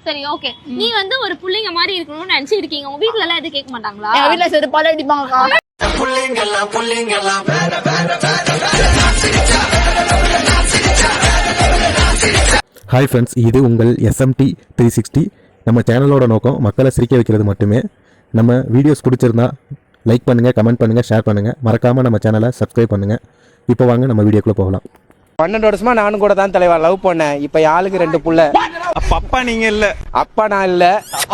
சரி ஓகே, நீ வந்து ஒரு புள்ளைங்க மாதிரி இருக்கணும்னு நினைச்சு இருக்கீங்க. உங்க வீட்ல எல்லாம் எது கேட்க மாட்டாங்களா? என் வீட்டுல சரி பல அடிப்பாங்கக்கா. ஹாய் ஃப்ரெண்ட்ஸ், இது உங்கள் SMT 360. நம்ம சேனலோட நோக்கம் மக்களை சிரிக்க வைக்கிறது மட்டுமே. நம்ம வீடியோஸ் பிடிச்சிருந்தா லைக் பண்ணுங்கள், கமெண்ட் பண்ணுங்கள், ஷேர் பண்ணுங்கள். மறக்காமல் நம்ம சேனலை சப்ஸ்கிரைப் பண்ணுங்கள். இப்போ வாங்க நம்ம வீடியோக்குள்ளே போகலாம். 12 வருஷமா நானும் கூட தான் தலைவா லவ் பண்ணேன். இப்ப ஆளுக்கு 2 புள்ள. அப்பா நீங்க இல்ல, அப்பா நான் இல்ல,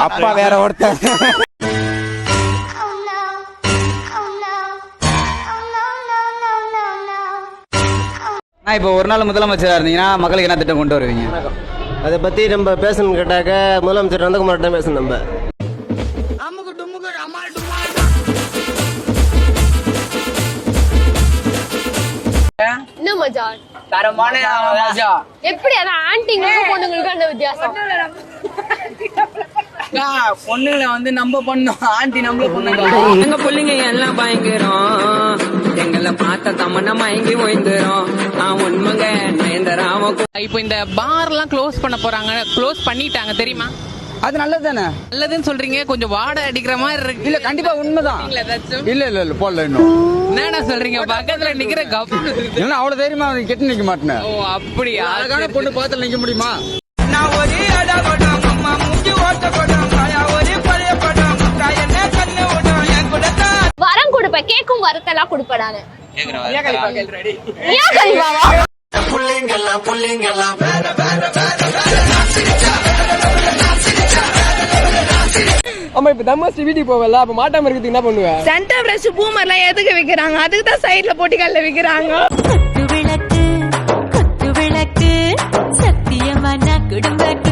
அப்பா வேற ஒருத்தர். நான் இப்போ ஒரு நாள் முதலமைச்சராக இருந்தீங்கன்னா மக்களுக்கு என்ன திட்டம் கொண்டு வருவீங்க? அதை பற்றி நம்ம பேசணும்னு கேட்டாக்க முதலமைச்சர் நந்தகுமார் தான் பேசணும். நம்ம என்ன மஜா? தரமான மஜா. எப்படி அதான் ஆன்ட்டிங்களுக்கும் பொண்ணுங்களுக்கும் என்ன வித்தியாசம்? பொண்ணுங்களை வந்து நம்ம பண்ணோம், ஆண்டி நம்மள பொண்ணுங்க. எங்க பிள்ளைங்க எல்லாம் பயங்கரம், எங்களை பார்த்த தமன்னா மயங்கி ஓய்ந்துரும். நான் உண்மைங்க நயந்தராம. இப்போ இந்த பார் எல்லாம் க்ளோஸ் பண்ண போறாங்க, க்ளோஸ் பண்ணிட்டாங்க தெரியுமா? அது நல்லது தானே? நல்லதுன்னு சொல்றீங்க, கொஞ்சம் வாடை அடிக்கிற மாதிரி இருக்கு. இல்ல கண்டிப்பா உண்மைதான். ஏதாச்சும் இல்ல போடல இன்னும். என்னடா சொல்றீங்க? பக்கத்துல நிக்கிற கப் இல்ல அவ்வளவு தைரியமா கெட்டு நிக்க மாட்டேன். ஓ அப்படியா? அழகான பொண்ணு பார்த்து நிக்க முடியுமா? நான் ஒரு அடா படம் அம்மா மூஞ்சி ஓட்ட படம் ஒரு பழைய படம் என்ன கண்ணு ஓடும் என் கூட தான். வரம் கொடுப்பேன், கேக்கும் வரத்தெல்லாம் கொடுப்படானு. ஏன் கலிப்பா கேள்றடி? ஏன் கலிப்பாவா? அம்மா இப்ப தம்மாஸ்டி வீட்டுக்கு போவல, அப்ப மாட்டாம இருக்கிறதுக்கு என்ன பண்ணுவ? சென்டர் பிரஷ் பூமர்லாம் எதுக்கு விக்கிறாங்க? அதுக்கு தான் சைடுல போட்டிகள்ல விக்கிறாங்க. குத்து விளக்கு சத்தியமான குடும்ப